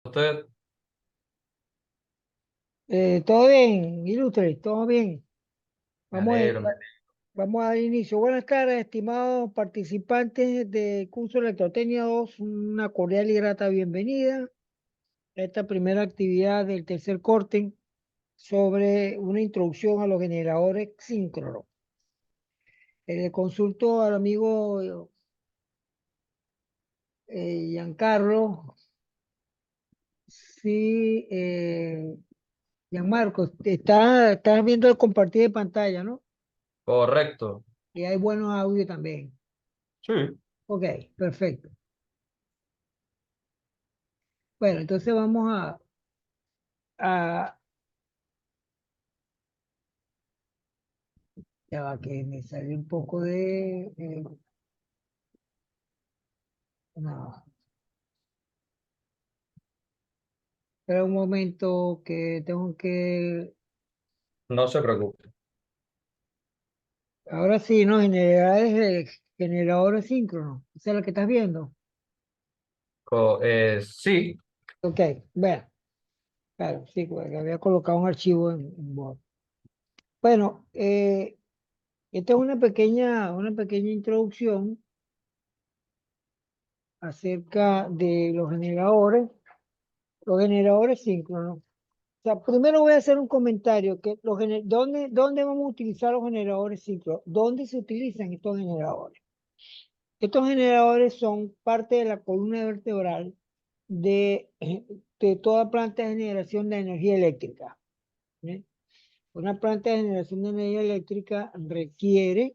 Usted, Todo bien, Ilustre, todo bien. me Vamos a, alegro. vamos a dar inicio. Buenas tardes, estimados participantes del curso Electrotecnia 2. Una cordial y grata bienvenida a esta primera actividad del tercer corte sobre una introducción a los generadores síncronos. Le consulto al amigo Giancarlo, si Gianmarco, estás viendo el compartir de pantalla, ¿no? Correcto. Y hay buenos audios también. Sí. Ok, perfecto. Bueno, entonces vamos a, ya va que me salió un poco de, no, espera un momento que tengo que, No se preocupe. ahora sí, ¿no? Generadores síncronos, esa es la que estás viendo. Sí, Ok, bueno, claro, sí, porque había colocado un archivo en Word. Bueno, esta es una pequeña introducción acerca de los generadores síncronos. O sea, primero voy a hacer un comentario que ¿dónde vamos a utilizar los generadores síncronos? ¿Dónde se utilizan estos generadores? Estos generadores son parte de la columna vertebral de, de toda planta de generación de energía eléctrica. ¿Eh? Una planta de generación de energía eléctrica requiere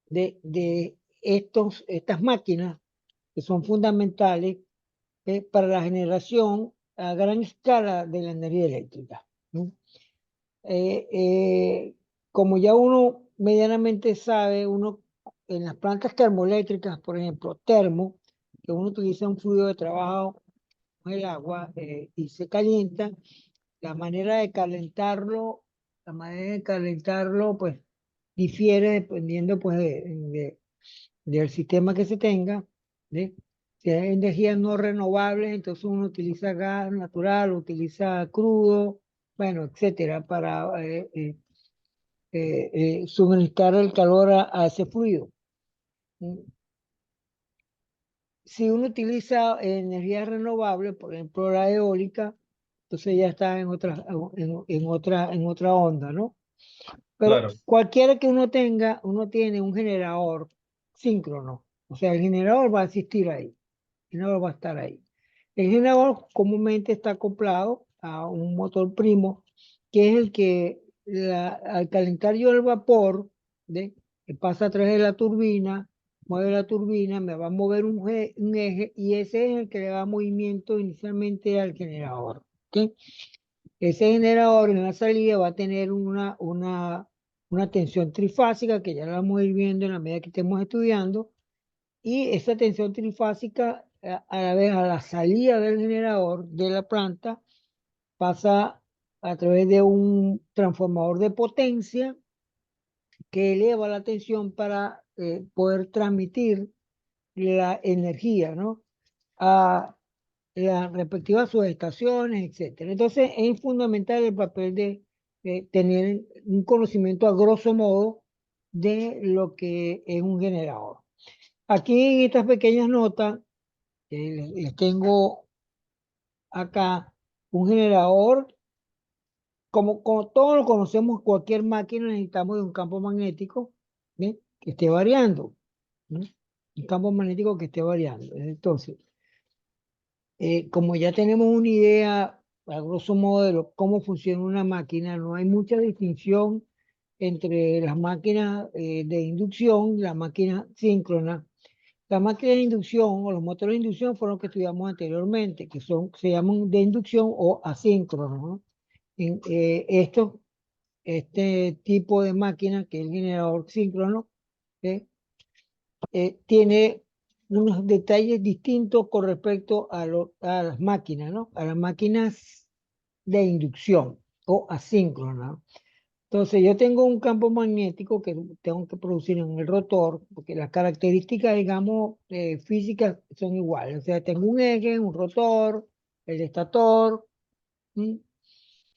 de estas máquinas que son fundamentales para la generación a gran escala de la energía eléctrica. ¿No? eh, eh, Como ya uno medianamente sabe, uno en las plantas termoeléctricas, por ejemplo, termo, que uno utiliza un fluido de trabajo con el agua y se calienta, la manera de calentarlo, la manera de calentarlo, pues difiere dependiendo pues del sistema que se tenga, ¿sí? Si hay energías no renovables, entonces uno utiliza gas natural, utiliza crudo, bueno, etcétera, para suministrar el calor a ese fluido. Mm. Si uno utiliza energía renovable, por ejemplo la eólica, entonces ya está en otra onda, ¿no? Pero claro. cualquiera que uno tenga, uno tiene un generador síncrono. O sea, el generador va a existir ahí, el generador va a estar ahí. El generador comúnmente está acoplado a un motor primo, que es el que al calentar yo el vapor, ¿ve? Que pasa a través de la turbina, mueve la turbina, me va a mover un eje y ese es el que le da movimiento inicialmente al generador. ¿Ok? Ese generador en la salida va a tener una tensión trifásica que ya la vamos a ir viendo en la medida que estemos estudiando. Y esa tensión trifásica, a la vez a la salida del generador de la planta, pasa a través de un transformador de potencia que eleva la tensión para poder transmitir la energía, ¿no? A las respectivas subestaciones, etcétera. Entonces, es fundamental el papel de tener un conocimiento a grosso modo de lo que es un generador. Aquí en estas pequeñas notas les tengo acá un generador, como todos lo conocemos, cualquier máquina necesitamos de un campo magnético, ¿bien? Que esté variando, ¿no? Un campo magnético que esté variando. Entonces, como ya tenemos una idea, a grosso modo, cómo funciona una máquina, no hay mucha distinción entre las máquinas de inducción y las máquinas síncronas. Las máquinas de inducción o los motores de inducción fueron los que estudiamos anteriormente, se llaman de inducción o asíncronos, ¿no? Este tipo de máquina, que es el generador síncrono, ¿eh? Tiene unos detalles distintos con respecto a las máquinas, ¿no? A las máquinas de inducción o asíncronas, ¿no? Entonces, yo tengo un campo magnético que tengo que producir en el rotor, porque las características, digamos, físicas son iguales. O sea, tengo un eje, un rotor, el estator. ¿Sí?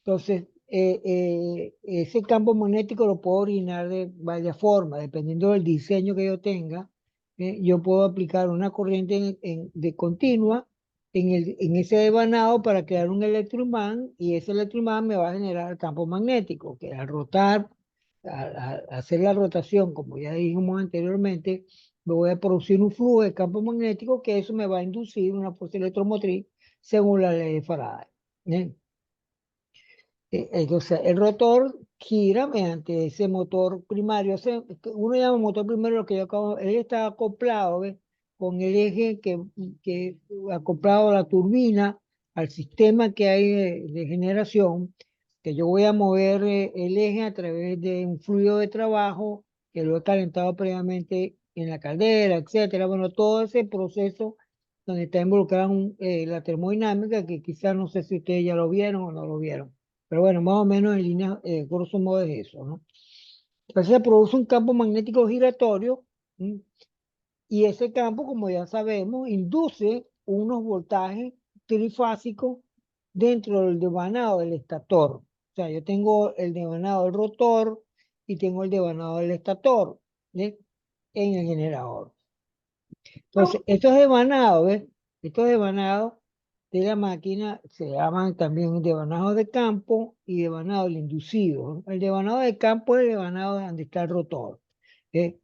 Entonces, ese campo magnético lo puedo orinar de varias formas, dependiendo del diseño que yo tenga. Yo puedo aplicar una corriente de continua en ese devanado para crear un electroimán y ese electroimán me va a generar el campo magnético, que al rotar, al hacer la rotación, como ya dijimos anteriormente, me voy a producir un flujo de campo magnético que eso me va a inducir una fuerza electromotriz según la ley de Faraday. ¿Eh? O sea, el rotor gira mediante ese motor primario. Uno llama motor primario lo que yo acabo, él está acoplado, ¿ves? Con el eje que acoplado a la turbina, al sistema que hay de generación, que yo voy a mover el eje a través de un fluido de trabajo que lo he calentado previamente en la caldera, etcétera. Bueno, todo ese proceso donde está involucrada la termodinámica, que quizás no sé si ustedes ya lo vieron o no lo vieron. Pero bueno, más o menos en línea, grosso modo es eso, ¿no? Entonces se produce un campo magnético giratorio, ¿sí? Y ese campo, como ya sabemos, induce unos voltajes trifásicos dentro del devanado del estator. O sea, yo tengo el devanado del rotor y tengo el devanado del estator, ¿sí? En el generador. Entonces, estos devanados, ¿ves? Estos devanados de la máquina se llaman también devanado de campo y devanado del inducido, ¿no? El devanado de campo es el devanado donde está el rotor. ¿Eh?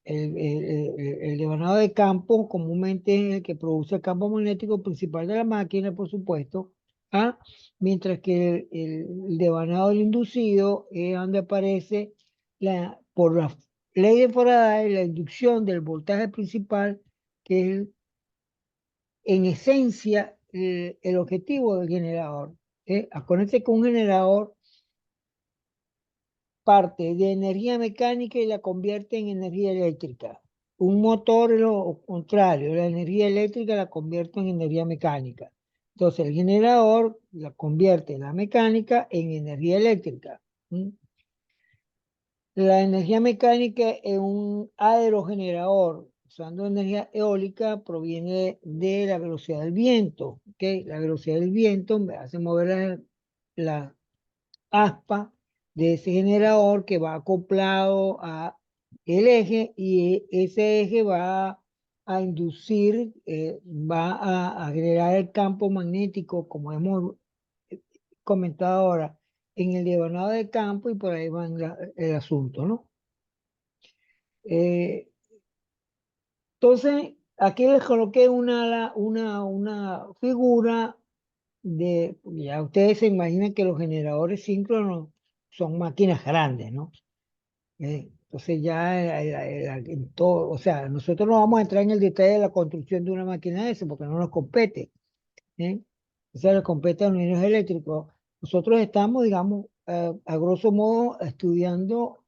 El devanado de campo comúnmente es el que produce el campo magnético principal de la máquina, por supuesto. ¿Ah? Mientras que el devanado del inducido es donde aparece por la ley de Faraday la inducción del voltaje principal, que es en esencia el objetivo del generador. Acuérdense que un generador parte de energía mecánica y la convierte en energía eléctrica. Un motor es lo contrario, la energía eléctrica la convierte en energía mecánica. Entonces el generador la convierte la mecánica en energía eléctrica. ¿Mm? La energía mecánica en un aerogenerador usando energía eólica proviene de la velocidad del viento. ¿Okay? La velocidad del viento me hace mover la aspa de ese generador que va acoplado a el eje y ese eje va a inducir, va a generar el campo magnético, como hemos comentado ahora, en el devanado de campo y por ahí va el asunto, ¿no? Eh, entonces, aquí les coloqué una figura ya ustedes se imaginan que los generadores síncronos son máquinas grandes, ¿no? Entonces ya en todo, o sea, nosotros no vamos a entrar en el detalle de la construcción de una máquina de eso porque no nos compete, ¿eh? O sea, le compete a los ingenieros eléctricos. Nosotros estamos, digamos, a grosso modo, estudiando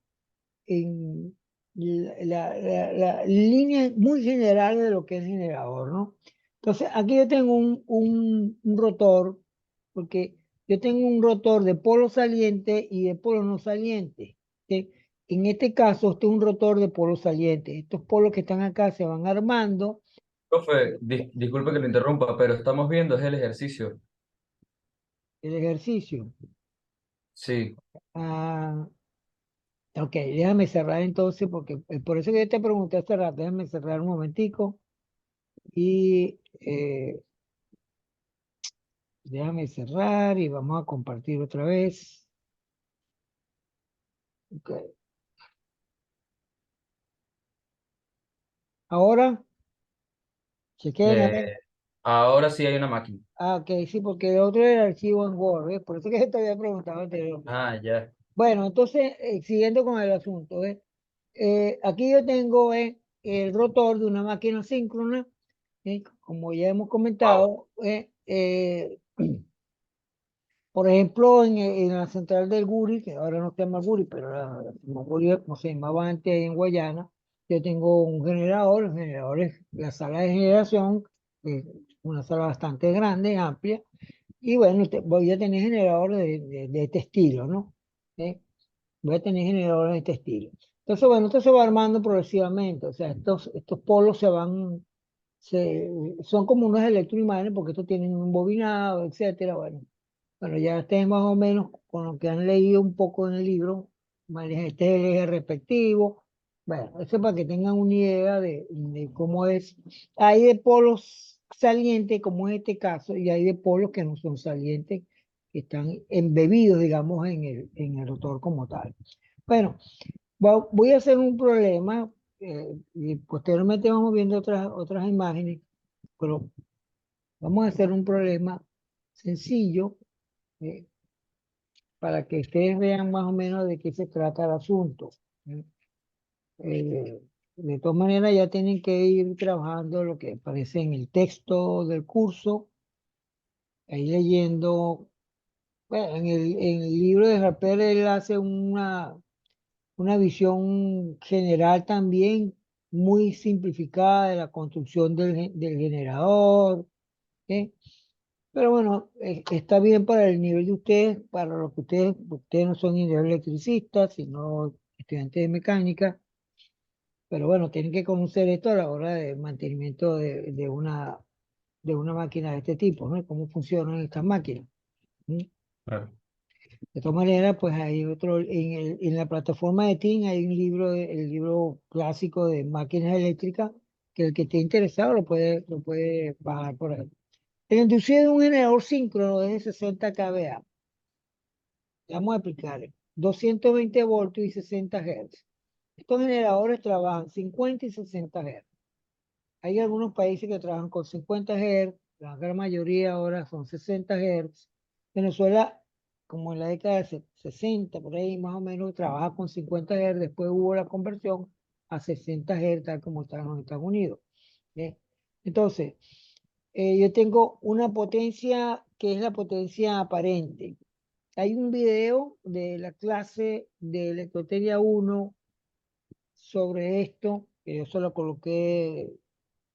en la línea muy general de lo que es generador, ¿no? Entonces, aquí yo tengo un rotor, porque yo tengo un rotor de polo saliente y de polo no saliente. ¿Ok? En este caso, este es un rotor de polo saliente. Estos polos que están acá se van armando Profe, disculpe que lo interrumpa, pero estamos viendo es el ejercicio. el ejercicio. Sí, Ah, ok, déjame cerrar entonces, porque por eso que yo te pregunté hace rato, déjame cerrar un momentico y déjame cerrar y vamos a compartir otra vez. Ok. Ahora, chequen a eh, ver. ahora sí hay una máquina. Ah, ok, sí, porque el otro era el archivo en Word, ¿ves? Por eso que te había preguntado anteriormente. Ah, ya. Bueno, entonces, siguiendo con el asunto, ¿ves? Aquí yo tengo el rotor de una máquina síncrona, como ya hemos Wow. comentado, por ejemplo, en la central del Guri, que ahora no se llama Guri, pero Guri, como se llamaba antes en Guayana, yo tengo un generador, el generador es la sala de generación, eh, una sala bastante grande, amplia, y bueno, voy a tener generadores de este estilo, ¿no? ¿Eh? Voy a tener generadores de este estilo. Entonces, bueno, esto se va armando progresivamente, o sea, estos polos son como unos electroimanes porque estos tienen un bobinado, etcétera. Bueno, ya ustedes más o menos con lo que han leído un poco en el libro, manejan este es el eje respectivo. Bueno, eso para que tengan una idea de cómo es. Hay de polos salientes, como en este caso, y hay de polos que no son salientes, que están embebidos, digamos, en el rotor como tal. Bueno, voy a hacer un problema, y posteriormente vamos viendo otras imágenes, pero vamos a hacer un problema sencillo, eh, para que ustedes vean más o menos de qué se trata el asunto. ¿Eh? Eh, de todas maneras, ya tienen que ir trabajando lo que aparece en el texto del curso, ahí leyendo. Bueno, en el libro de Harper él hace una visión general también muy simplificada de la construcción del generador. ¿Eh? Pero bueno, está bien para el nivel de ustedes, para lo que ustedes no son ingenieros electricistas, sino estudiantes de mecánica, pero bueno, tienen que conocer esto a la hora de mantenimiento de una máquina de este tipo, ¿no? Cómo funcionan estas máquinas. ¿Sí? Claro. De todas maneras, pues hay otro, en la plataforma de TIN hay un libro, el libro clásico de máquinas eléctricas, que el que esté interesado lo puede bajar por ahí. El inducido de un generador síncrono es de 60 kVA. Vamos a explicar. 220 voltios y 60 Hz. Estos generadores trabajan 50 y 60 Hz. Hay algunos países que trabajan con 50 Hz, la gran mayoría ahora son 60 Hz. Venezuela, como en la década de 60, por ahí más o menos, trabaja con 50 Hz. Después hubo la conversión a 60 Hz, tal como está en los Estados Unidos. ¿Eh? Entonces, yo tengo una potencia que es la potencia aparente. Hay un video de la clase de Electroteria 1 sobre esto, que yo se lo coloqué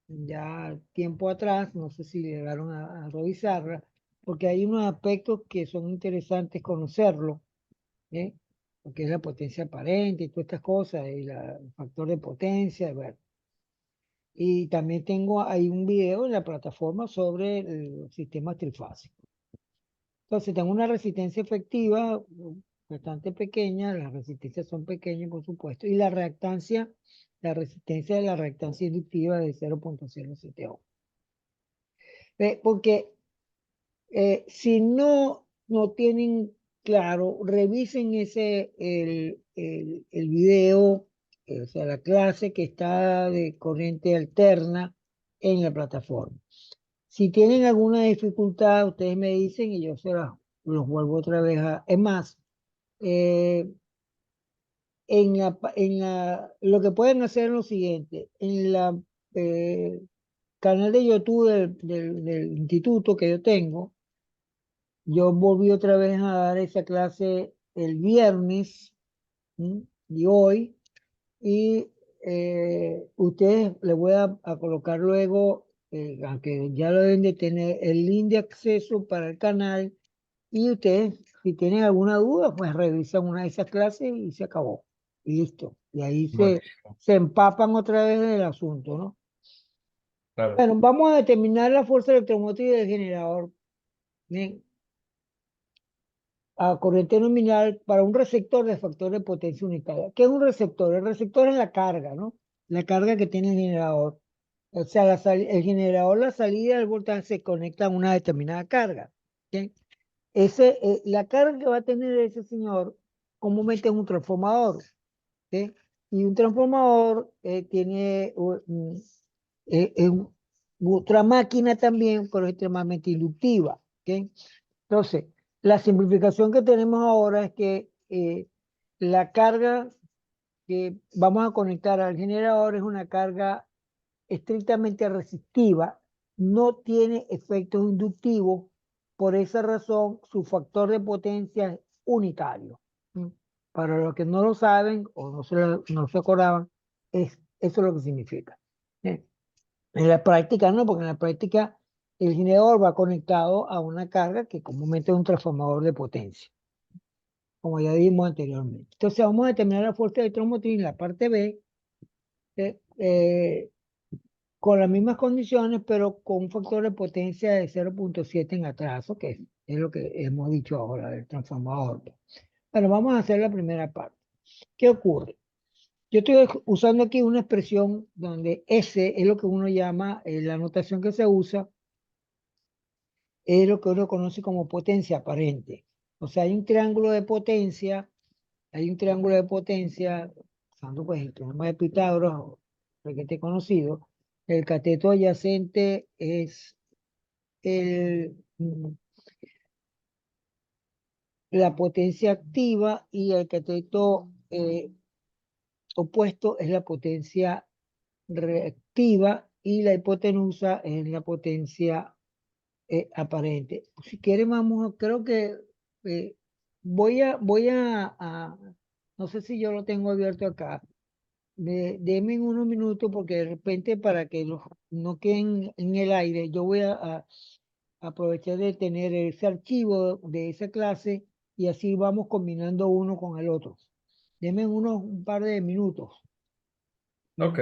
ya tiempo atrás, no sé si llegaron a revisarla, porque hay unos aspectos que son interesantes conocerlo, ¿eh? Porque es la potencia aparente y todas estas cosas, y el factor de potencia, bueno. Y también hay un video en la plataforma sobre el sistema trifásico. Entonces, tengo una resistencia efectiva bastante pequeña, las resistencias son pequeñas, por supuesto, y la resistencia de la reactancia inductiva de 0,07 ohm. Porque si no tienen claro, revisen el video, o sea, la clase que está de corriente alterna en la plataforma. Si tienen alguna dificultad, ustedes me dicen y yo los vuelvo otra vez a... Es más, eh, lo que pueden hacer es lo siguiente. En la canal de YouTube del instituto que yo tengo, yo volví otra vez a dar esa clase el viernes, ¿m? Y hoy, y ustedes les voy a colocar luego, aunque ya lo deben de tener, el link de acceso para el canal, y ustedes, si tienen alguna duda, pues revisan una de esas clases y se acabó. Y listo. Y ahí Buenísimo. se empapan otra vez en el asunto, ¿no? Claro. Bueno, vamos a determinar la fuerza electromotriz del generador. Bien, a corriente nominal para un receptor de factor de potencia unitaria. ¿Qué es un receptor? El receptor es la carga, ¿no? La carga que tiene el generador. O sea, el generador, la salida del voltaje se conecta a una determinada carga. ¿Ok? La carga que va a tener ese señor comúnmente es un transformador. ¿Ok? Y un transformador tiene otra máquina también, pero es extremadamente inductiva. ¿Ok? Entonces, la simplificación que tenemos ahora es que la carga que vamos a conectar al generador es una carga estrictamente resistiva, no tiene efectos inductivos, por esa razón su factor de potencia es unitario. ¿Mm? Para los que no lo saben o no se acordaban, eso es lo que significa. ¿Eh? En la práctica no, porque en la práctica el generador va conectado a una carga que comúnmente es un transformador de potencia, como ya vimos anteriormente. Entonces vamos a determinar la fuerza electromotriz en la parte B. con las mismas condiciones, pero con un factor de potencia de 0,7 en atraso, que es lo que hemos dicho ahora del transformador. Bueno, vamos a hacer la primera parte. ¿Qué ocurre? Yo estoy usando aquí una expresión donde S es lo que uno llama, la notación que se usa, es lo que uno conoce como potencia aparente. O sea, hay un triángulo de potencia, usando pues el teorema de Pitágoras, requete conocido. El cateto adyacente es la potencia activa y el cateto opuesto es la potencia reactiva y la hipotenusa es la potencia aparente. Si quieren, vamos, creo que eh, no sé si yo lo tengo abierto acá. Deme en unos minutos porque de repente para que no queden en el aire, yo voy a aprovechar de tener ese archivo de esa clase y así vamos combinando uno con el otro. Deme un par de minutos. Ok.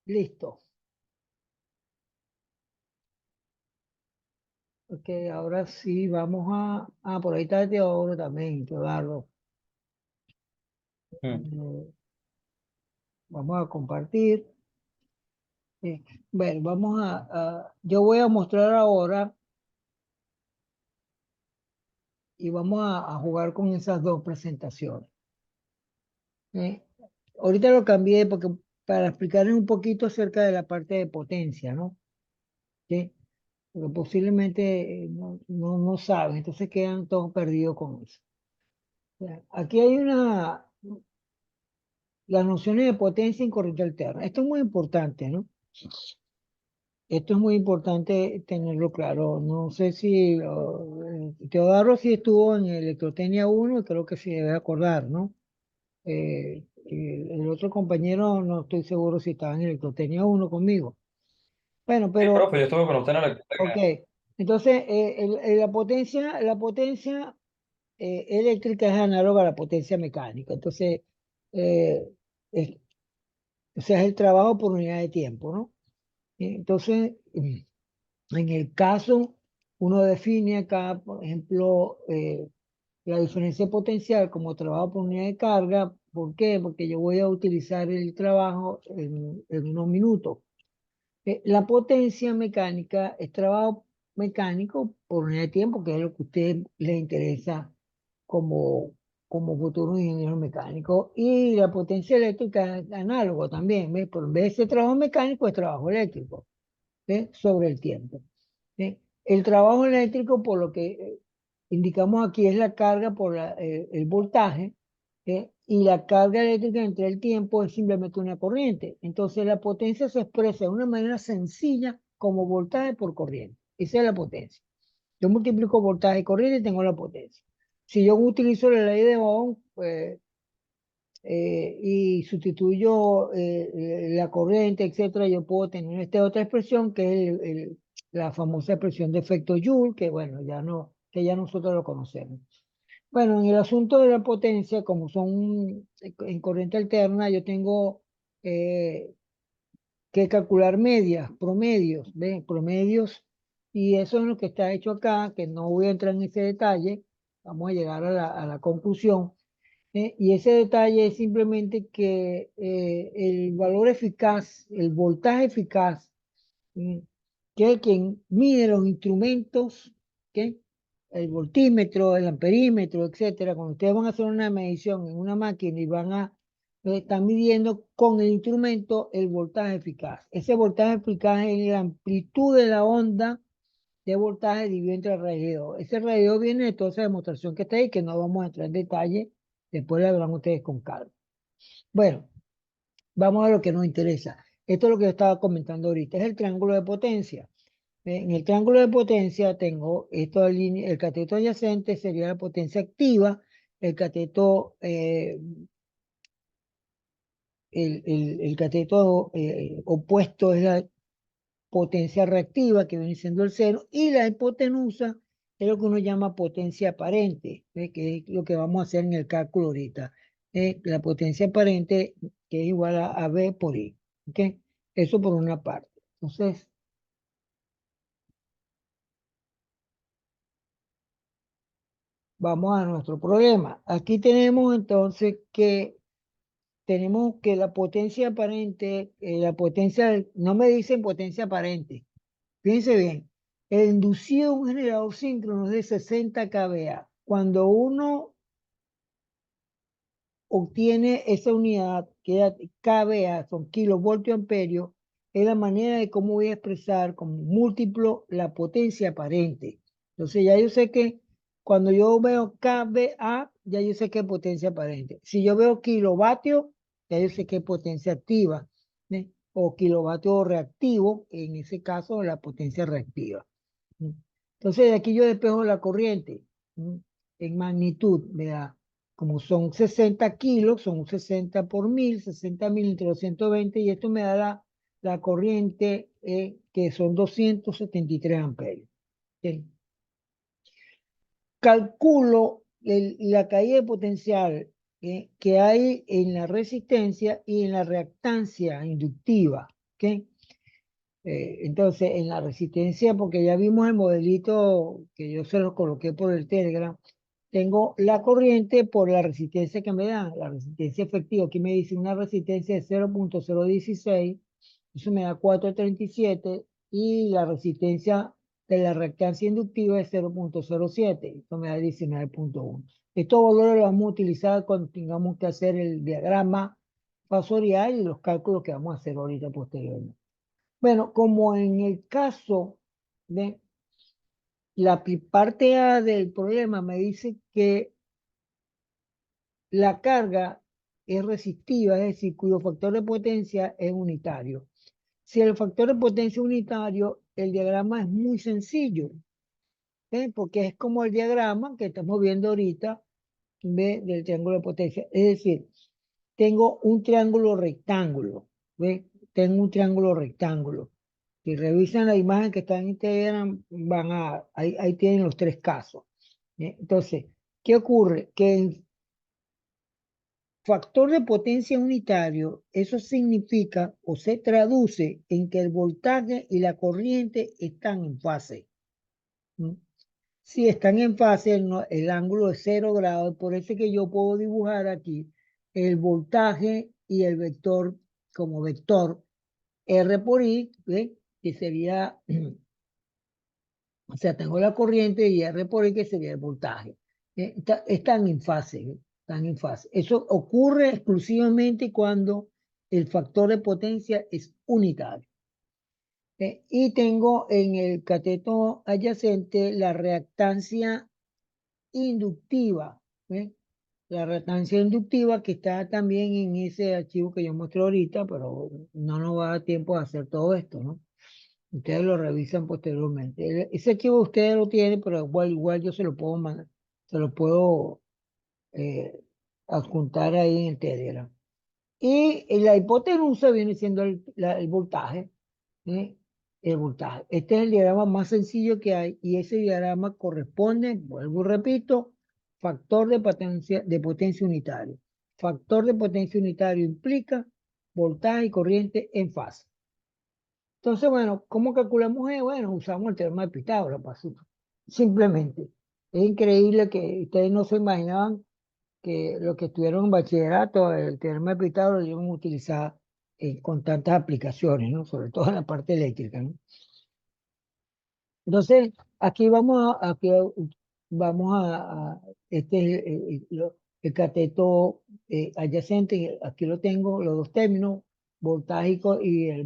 Listo. Ok, ahora sí vamos por ahí está el Teodoro también, Teodoro. Mm. Eh, Vamos a compartir. Bueno, yo voy a mostrar ahora y vamos a jugar con esas dos presentaciones. ¿Eh? Ahorita lo cambié porque para explicarles un poquito acerca de la parte de potencia, ¿no? ¿Sí? Porque posiblemente no saben, entonces quedan todos perdidos con eso. O sea, aquí hay las nociones de potencia y corriente alterna. Esto es muy importante, ¿no? Esto es muy importante tenerlo claro. No sé si Teodoro sí estuvo en Electrotecnia 1 y creo que se debe acordar, ¿no? El otro compañero no estoy seguro si estaba en Electrotecnia 1 conmigo. Bueno, Sí, pero, profe, yo estuve con usted en la ok. biblioteca. Entonces, la potencia eléctrica es análoga a la potencia mecánica. Entonces, eh, es- o sea, es el trabajo por unidad de tiempo, ¿no? Entonces, en el caso, uno define acá, por ejemplo, la diferencia potencial como trabajo por unidad de carga. ¿Por qué? Porque yo voy a utilizar el trabajo en unos minutos. La potencia mecánica es trabajo mecánico por unidad de tiempo, que es lo que a usted le interesa como, como futuro ingeniero mecánico. Y la potencia eléctrica es análogo también, ¿ves? Pero en vez de ser trabajo mecánico, es trabajo eléctrico, ¿ves? Sobre el tiempo. ¿Sí? El trabajo eléctrico, por lo que indicamos aquí, es la carga por el voltaje, ¿sí? Y la carga eléctrica entre el tiempo es simplemente una corriente. Entonces la potencia se expresa de una manera sencilla como voltaje por corriente. Esa es la potencia. Yo multiplico voltaje y corriente y tengo la potencia. Si yo utilizo la ley de Ohm, pues y sustituyo la corriente, etcétera, yo puedo tener esta otra expresión que es la famosa expresión de efecto Joule, que bueno, que ya nosotros lo conocemos. Bueno, en el asunto de la potencia, como son en corriente alterna, yo tengo eh, que calcular medias, promedios, ¿ven? Promedios, y eso es lo que está hecho acá, que no voy a entrar en ese detalle, vamos a llegar a la conclusión. Y ese detalle es simplemente que el valor eficaz, el voltaje eficaz, mm, que es quien mide los instrumentos, ¿qué? El voltímetro, el amperímetro, etcétera. Cuando ustedes van a hacer una medición en una máquina y están midiendo con el instrumento el voltaje eficaz. Ese voltaje eficaz es la amplitud de la onda de voltaje dividido entre el radiador. Ese radiador viene de toda esa demostración que está ahí, que no vamos a entrar en detalle Después la verán ustedes con calma. Bueno, vamos a lo que nos interesa. Esto es lo que yo estaba comentando ahorita, es el triángulo de potencia. En el triángulo de potencia tengo el cateto adyacente sería la potencia activa, el cateto, el cateto opuesto es la potencia reactiva, que viene siendo el cero, y la hipotenusa es lo que uno llama potencia aparente, que es lo que vamos a hacer en el cálculo ahorita. La potencia aparente que es igual a B por I. ¿Ok? Eso por una parte. Entonces, vamos a nuestro problema. Aquí tenemos entonces que tenemos que la potencia aparente, no me dicen potencia aparente. Fíjense bien, el inducido de un generador síncrono es de 60 kVA. Cuando uno obtiene esa unidad, que es kVA, son kilovoltios amperios, es la manera de cómo voy a expresar como múltiplo la potencia aparente. Entonces ya yo sé que cuando yo veo kVA, ya yo sé que es potencia aparente. Si yo veo kilovatios, ya yo sé que es potencia activa, ¿eh? O kilovatio reactivo, en ese caso la potencia reactiva. Entonces, de aquí yo despejo la corriente en magnitud, ¿verdad? Como son 60 kilos, son 60 por 1000, 60.000 entre 220, y esto me da la corriente que son 273 amperios. ¿Sí? Calculo la caída de potencial que hay en la resistencia y en la reactancia inductiva. ¿Ok? Entonces, en la resistencia, porque ya vimos el modelito que yo se lo coloqué por el Telegram, tengo la corriente por la resistencia que me dan, la resistencia efectiva. Aquí me dice una resistencia de 0.016, eso me da 437, y la resistencia de la reactancia inductiva es 0.07, eso me da 19.1. Estos valores los vamos a utilizar cuando tengamos que hacer el diagrama fasorial y los cálculos que vamos a hacer ahorita posteriormente. Bueno, como en el caso de la parte A del problema me dice que la carga es resistiva, es decir, cuyo factor de potencia es unitario. Si el factor de potencia es unitario, el diagrama es muy sencillo, porque es como el diagrama que estamos viendo ahorita del triángulo de potencia. Es decir, tengo un triángulo rectángulo, ¿ve? Tengo un triángulo rectángulo. Si revisan la imagen que está en Telegram, ahí tienen los tres casos. Entonces, ¿qué ocurre? Que en factor de potencia unitario, eso significa o se traduce en que el voltaje y la corriente están en fase. Si están en fase, el ángulo es 0 grados, por eso es que yo puedo dibujar aquí el voltaje y el vector como vector R por I, ¿ve? Que sería, o sea, tengo la corriente y R por I que sería el voltaje. Están en fase, ¿ve? Están en fase. Eso ocurre exclusivamente cuando el factor de potencia es unitario. Y tengo en el cateto adyacente la reactancia inductiva. ¿Eh? La reactancia inductiva que está también en ese archivo que yo mostré ahorita, pero no nos va a dar tiempo de hacer todo esto, ¿no? Ustedes lo revisan posteriormente. Ese archivo ustedes lo tienen, pero igual yo se lo puedo mandar, se lo puedo eh, adjuntar ahí en Telegram. Y la hipotenusa viene siendo el voltaje, ¿eh? El voltaje. Este es el diagrama más sencillo que hay y ese diagrama corresponde, vuelvo y repito, factor de potencia unitario. Factor de potencia unitario implica voltaje y corriente en fase. Entonces, bueno, ¿cómo calculamos eso? Bueno, usamos el teorema de Pitágoras, simplemente. Es increíble que ustedes no se imaginaban que los que estuvieron en bachillerato, el teorema de Pitágoras lo iban a utilizar con tantas aplicaciones, ¿no? Sobre todo en la parte eléctrica, ¿no? Entonces, este es el cateto adyacente, aquí lo tengo, los dos términos, voltágico y el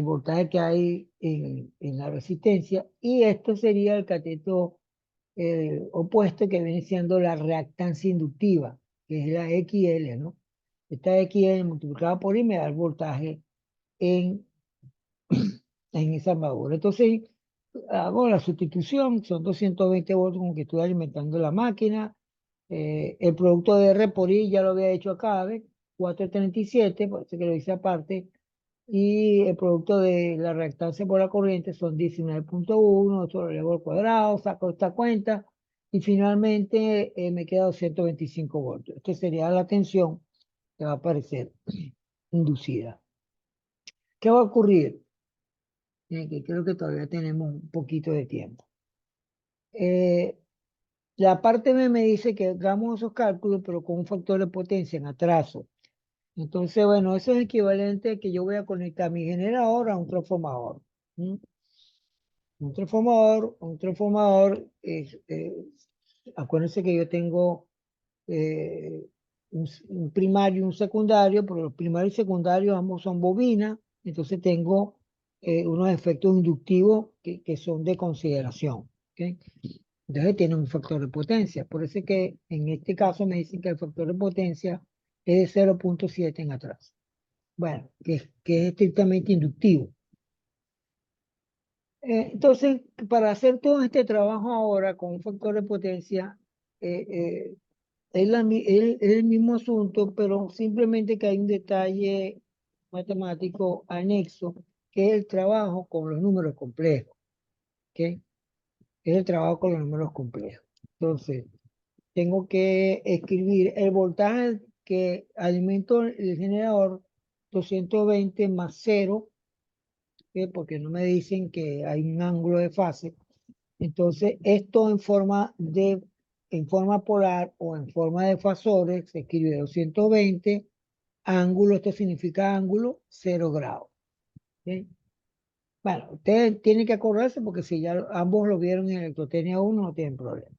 voltaje que hay en la resistencia, y esto sería el cateto el opuesto que viene siendo la reactancia inductiva, que es la XL, ¿no? Esta XL multiplicada por I me da el voltaje en, en esa armadura. Entonces, hago la sustitución, son 220 volts con que estoy alimentando la máquina. El producto de R por I ya lo había hecho acá, ¿ves? 437, por eso que lo hice aparte. Y el producto de la reactancia por la corriente son 19,1, esto lo elevo al cuadrado, saco esta cuenta y finalmente me queda 225 voltios. Esta sería la tensión que va a aparecer inducida. ¿Qué va a ocurrir? Que creo que todavía tenemos un poquito de tiempo. Eh, la parte B me dice que hagamos esos cálculos, pero con un factor de potencia en atraso. Entonces, bueno, eso es equivalente a que yo voy a conectar mi generador a un transformador. ¿Mm? Un transformador acuérdense que yo tengo eh, un primario y un secundario, pero los primarios y secundarios ambos son bobinas, entonces tengo unos efectos inductivos que son de consideración. ¿Ok? Entonces tienen un factor de potencia. Por eso es que en este caso me dicen que el factor de potencia es de 0,7 en atrás. Bueno, que es estrictamente inductivo. Entonces, para hacer todo este trabajo ahora con un factor de potencia, eh, eh, es el mismo asunto, pero simplemente que hay un detalle matemático anexo, que es el trabajo con los números complejos. ¿Ok? Es el trabajo con los números complejos. Entonces, tengo que escribir el voltaje que alimento el generador 220 más 0, porque no me dicen que hay un ángulo de fase. Entonces, esto en forma polar o en forma de fasores, se escribe 220 ángulo, esto significa ángulo 0 grados. ¿Ok? Bueno, ustedes tienen que acordarse porque si ya ambos lo vieron en Electrotecnia 1, no tienen problema.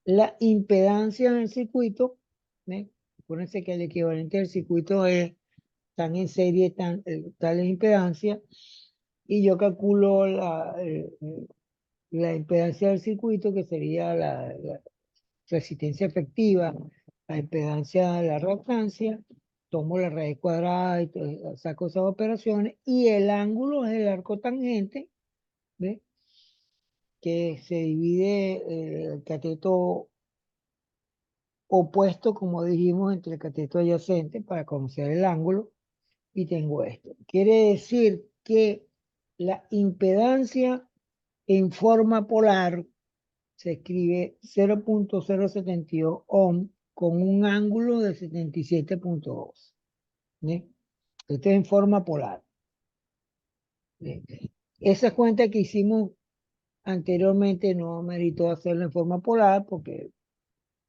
La impedancia en el circuito, ¿eh? Acuérdense que el equivalente del circuito es tan en serie, tal es impedancia, y yo calculo la impedancia del circuito, que sería la resistencia efectiva, la impedancia de la reactancia, tomo la raíz cuadrada y saco esas operaciones, y el ángulo es el arco tangente, ¿ves? Que se divide el cateto opuesto, como dijimos, entre el cateto adyacente para conocer el ángulo, y tengo esto. Quiere decir que la impedancia en forma polar se escribe 0,072 ohm con un ángulo de 77,2. ¿Sí? Esto es en forma polar. ¿Sí? Esa cuenta que hicimos anteriormente no meritó hacerla en forma polar porque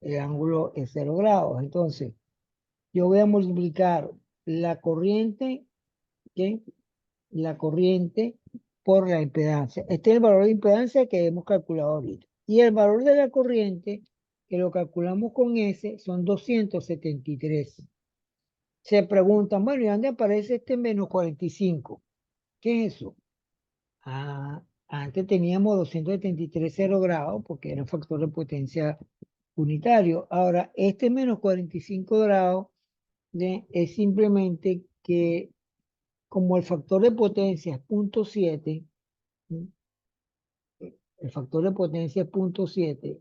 el ángulo es 0 grados. Entonces, yo voy a multiplicar la corriente, ¿ok? La corriente por la impedancia. Este es el valor de impedancia que hemos calculado ahorita. Y el valor de la corriente, que lo calculamos con S, son 273. Se preguntan, bueno, ¿y dónde aparece este menos 45? ¿Qué es eso? Ah, antes teníamos 273 0 grados porque era un factor de potencia unitario. Ahora, este menos 45 grados es simplemente que como el factor de potencia es 0,7, ¿sí? El factor de potencia es 0,7,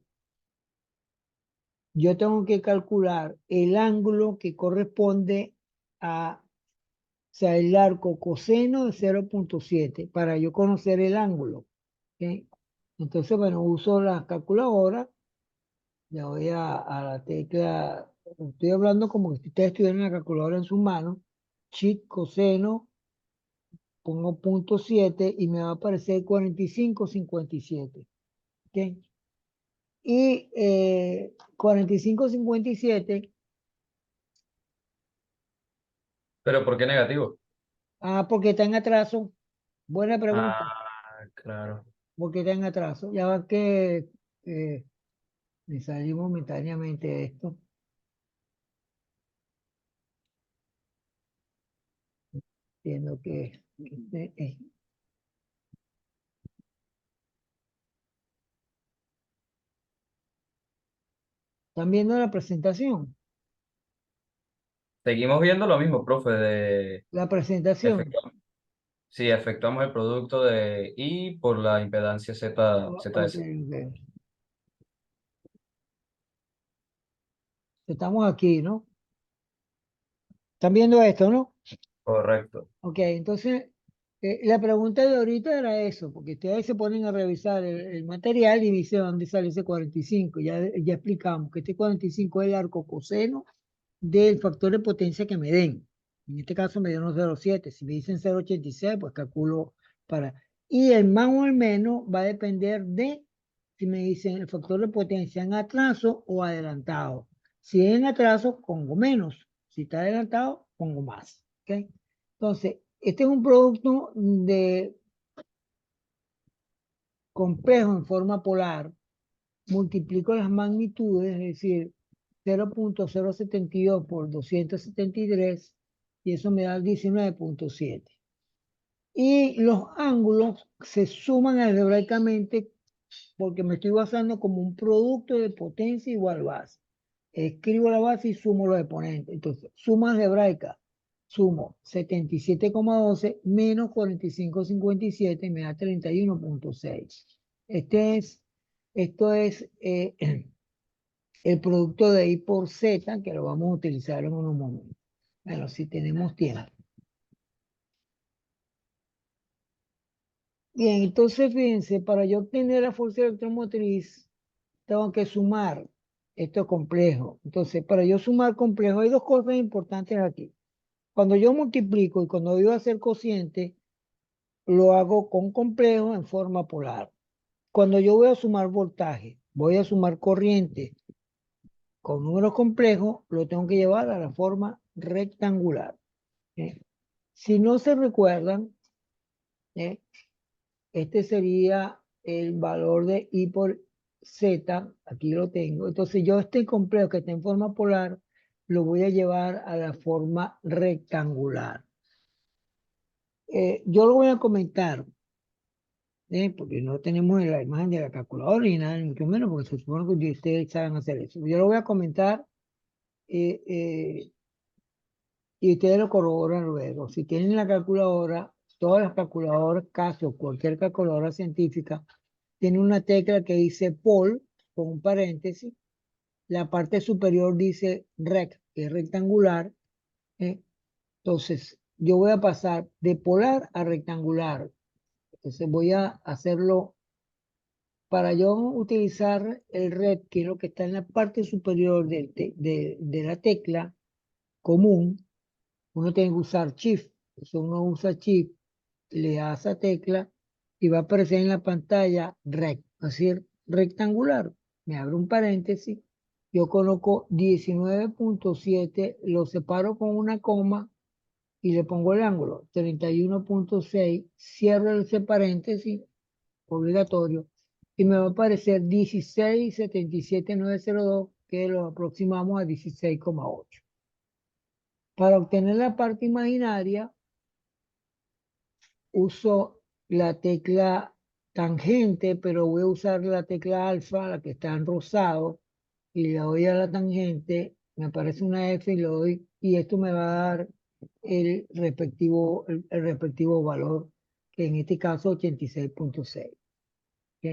yo tengo que calcular el ángulo que corresponde a, o sea, el arco coseno de 0,7 para yo conocer el ángulo. ¿Ok? Entonces, bueno, uso la calculadora, le voy a la tecla, estoy hablando como si ustedes tuvieran la calculadora en sus manos, shift coseno, pongo 0,7 y me va a aparecer 45,57. ¿Ok? Y 45,57, Pero ¿por qué negativo? porque está en atraso. Buena pregunta, Ah, claro. porque está en atraso. Ya va que eh, me salí momentáneamente de esto. Entiendo que ¿Están viendo la presentación? Seguimos viendo lo mismo, profe, de La presentación. efectuamos, sí, efectuamos el producto de I por la impedancia Ok, ZS. ok. Estamos aquí, ¿no? ¿Están viendo esto, no? Correcto. Ok, entonces, la pregunta de ahorita era eso, porque ustedes se ponen a revisar el material y dice dónde sale ese 45. Ya explicamos que este 45 es el arco coseno del factor de potencia que me den. En este caso me dieron 0,7. Si me dicen 0,86, pues calculo para. Y el más o el menos va a depender de si me dicen el factor de potencia en atraso o adelantado. Si es en atraso, pongo menos. Si está adelantado, pongo más. ¿Ok? Entonces, este es un producto de complejo en forma polar. Multiplico las magnitudes, es decir, 0,072 por 273, y eso me da 19,7. Y los ángulos se suman algebraicamente porque me estoy basando como un producto de potencia igual base. Escribo la base y sumo los exponentes. Entonces, suma algebraica, sumo 77,12 menos 45,57 me da 31,6. Esto es el producto de I por Z, que lo vamos a utilizar en unos momentos. Bueno, si tenemos tiempo. Bien, entonces fíjense, para yo obtener la fuerza electromotriz, tengo que sumar. Esto es complejo. Entonces, para yo sumar complejo, hay dos cosas importantes aquí. Cuando yo multiplico y cuando yo hacer cociente, lo hago con complejo en forma polar. Cuando yo voy a sumar voltaje, voy a sumar corriente con números complejos, lo tengo que llevar a la forma rectangular. ¿Eh? Si no se recuerdan, ¿eh? Este sería el valor de I por Z, aquí lo tengo. Entonces yo este complejo que está en forma polar, lo voy a llevar a la forma rectangular. Yo lo voy a comentar, porque no tenemos la imagen de la calculadora ni nada, ni mucho menos, porque se supone que ustedes saben hacer eso. Yo lo voy a comentar eh, eh, y ustedes lo corroboran luego. Si tienen la calculadora, todas las calculadoras, caso cualquier calculadora científica, tiene una tecla que dice pol, con un paréntesis. La parte superior dice rect, que es rectangular. ¿Eh? Entonces, yo voy a pasar de polar a rectangular. Entonces, voy a hacerlo para yo utilizar el rect, que es lo que está en la parte superior de la tecla común. Uno tiene que usar Shift. Entonces, uno usa Shift, le da a esa tecla y va a aparecer en la pantalla rect, es decir, rectangular. Me abre un paréntesis, yo coloco 19,7, lo separo con una coma y le pongo el ángulo, 31,6, cierro ese paréntesis obligatorio y me va a aparecer 16,77902, que lo aproximamos a 16,8. Para obtener la parte imaginaria, uso la tecla tangente, pero voy a usar la tecla alfa, la que está en rosado, y le doy a la tangente, me aparece una F y le doy, y esto me va a dar el respectivo valor, que en este caso 86,6. ¿Ok?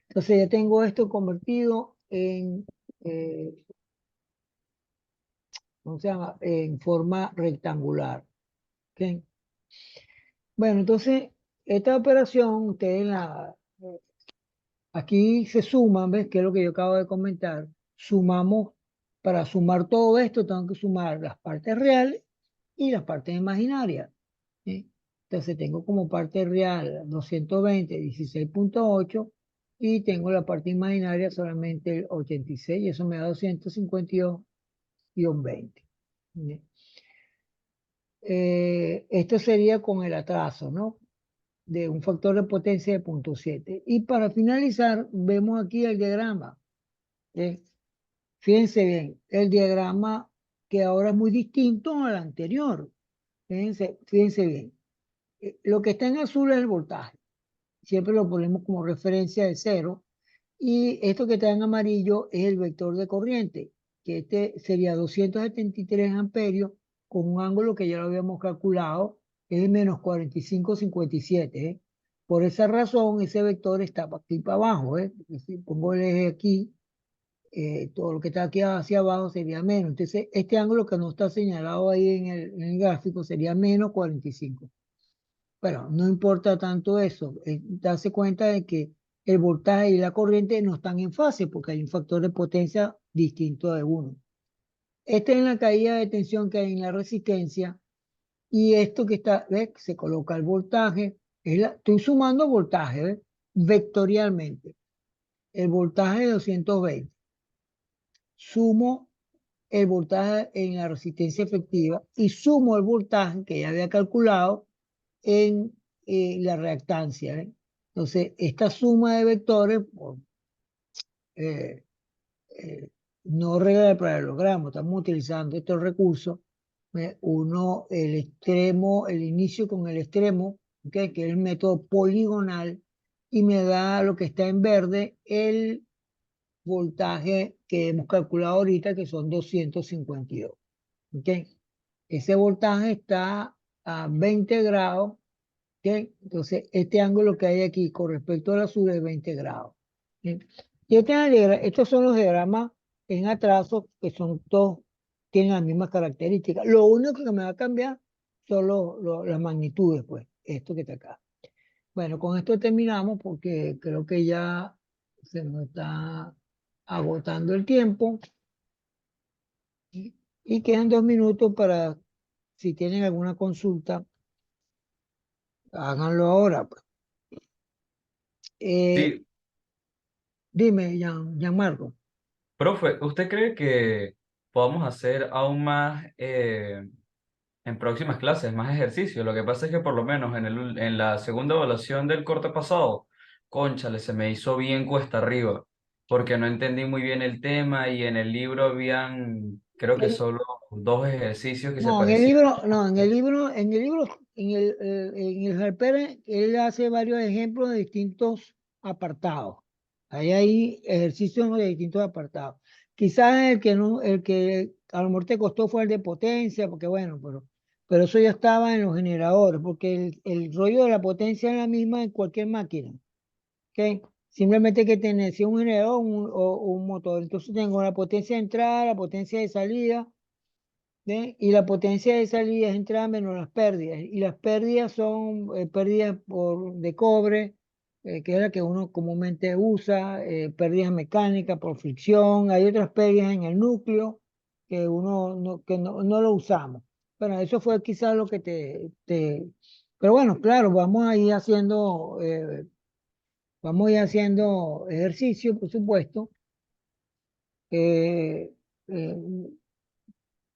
Entonces ya tengo esto convertido en, eh, ¿cómo se llama? En forma rectangular. ¿Ok? Bueno, entonces, esta operación, ustedes aquí se suman, ¿ves? Que es lo que yo acabo de comentar. Sumamos, para sumar todo esto, tengo que sumar las partes reales y las partes imaginarias. ¿Sí? Entonces, tengo como parte real 220, 16,8, y tengo la parte imaginaria solamente el 86, y eso me da 252,20. ¿Sí? Esto sería con el atraso, ¿no? De un factor de potencia de 0,7. Y para finalizar, vemos aquí el diagrama. ¿Eh? Fíjense bien, el diagrama que ahora es muy distinto al anterior. Fíjense bien. Lo que está en azul es el voltaje. Siempre lo ponemos como referencia de cero. Y esto que está en amarillo es el vector de corriente, que este sería 273 amperios con un ángulo que ya lo habíamos calculado, es de menos 45,57, ¿eh? Por esa razón, ese vector está para aquí para abajo, ¿eh? Si pongo el eje aquí, todo lo que está aquí hacia abajo sería menos. Entonces, este ángulo que no está señalado ahí en el gráfico sería menos 45. Pero no importa tanto eso, darse cuenta de que el voltaje y la corriente no están en fase porque hay un factor de potencia distinto de uno. Esta es la caída de tensión que hay en la resistencia y esto que está, ¿ves? Se coloca el voltaje, estoy sumando voltaje, ¿ves? Vectorialmente. El voltaje de 220. Sumo el voltaje en la resistencia efectiva y sumo el voltaje que ya había calculado en la reactancia, ¿eh? Entonces, esta suma de vectores, eh, eh, no regla de paralelogramo, estamos utilizando estos recursos, uno, el extremo, el inicio con el extremo, ¿ok? Que es el método poligonal, y me da lo que está en verde, el voltaje que hemos calculado ahorita, que son 252. ¿Ok? Ese voltaje está a 20 grados. ¿Ok? Entonces, este ángulo que hay aquí con respecto al azul es 20 grados. ¿Ok? Y estos son los diagramas en atraso, que son todos, tienen las mismas características. Lo único que me va a cambiar son las magnitudes, pues, esto que está acá. Bueno, con esto terminamos porque creo que ya se nos está agotando el tiempo y quedan 2 minutos para, si tienen alguna consulta, háganlo ahora, pues. Eh, Sí, Dime, Gianmarco. profe, ¿usted cree que podamos hacer aún más en próximas clases, más ejercicio? Lo que pasa es que por lo menos en la segunda evaluación del corte pasado, cónchale, se me hizo bien cuesta arriba, porque no entendí muy bien el tema y en el libro habían, creo que En- solo dos ejercicios que se no, en el parecían. libro, no, en el Harper, él hace varios ejemplos de distintos apartados. Ahí hay ejercicios de distintos apartados. Quizás el que no, el que a lo mejor te costó fue el de potencia, porque bueno, pero eso ya estaba en los generadores, porque el rollo de la potencia es la misma en cualquier máquina. ¿Ok? Simplemente que tener si un generador o un motor. Entonces tengo la potencia de entrada, la potencia de salida. ¿Ve? Y la potencia de salida es entrada menos las pérdidas. Y las pérdidas son pérdidas de cobre, que es la que uno comúnmente usa, pérdidas mecánicas por fricción. Hay otras pérdidas en el núcleo que uno no lo usamos. Bueno, eso fue quizás lo que Pero bueno, claro, vamos a ir haciendo ejercicio, por supuesto. Eh, eh,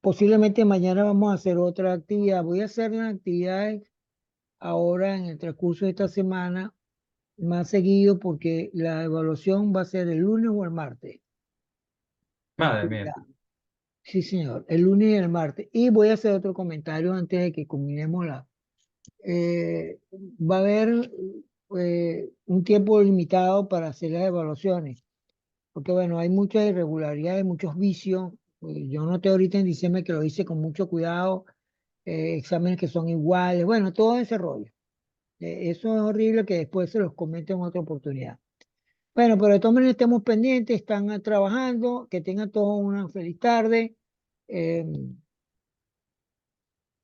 Posiblemente mañana vamos a hacer otra actividad. Voy a hacer las actividades ahora en el transcurso de esta semana más seguido porque la evaluación va a ser el lunes o el martes. La Madre actividad. mía. Sí, señor, el lunes y el martes. Y voy a hacer otro comentario antes de que culminemos va a haber un tiempo limitado para hacer las evaluaciones, porque bueno, hay muchas irregularidades, muchos vicios. Yo noté ahorita en diciembre que lo hice con mucho cuidado, exámenes que son iguales, bueno, todo ese rollo. Eso es horrible que después se los comenten en otra oportunidad. Bueno, pero de todas maneras estemos pendientes, están trabajando, que tengan todos una feliz tarde. eh,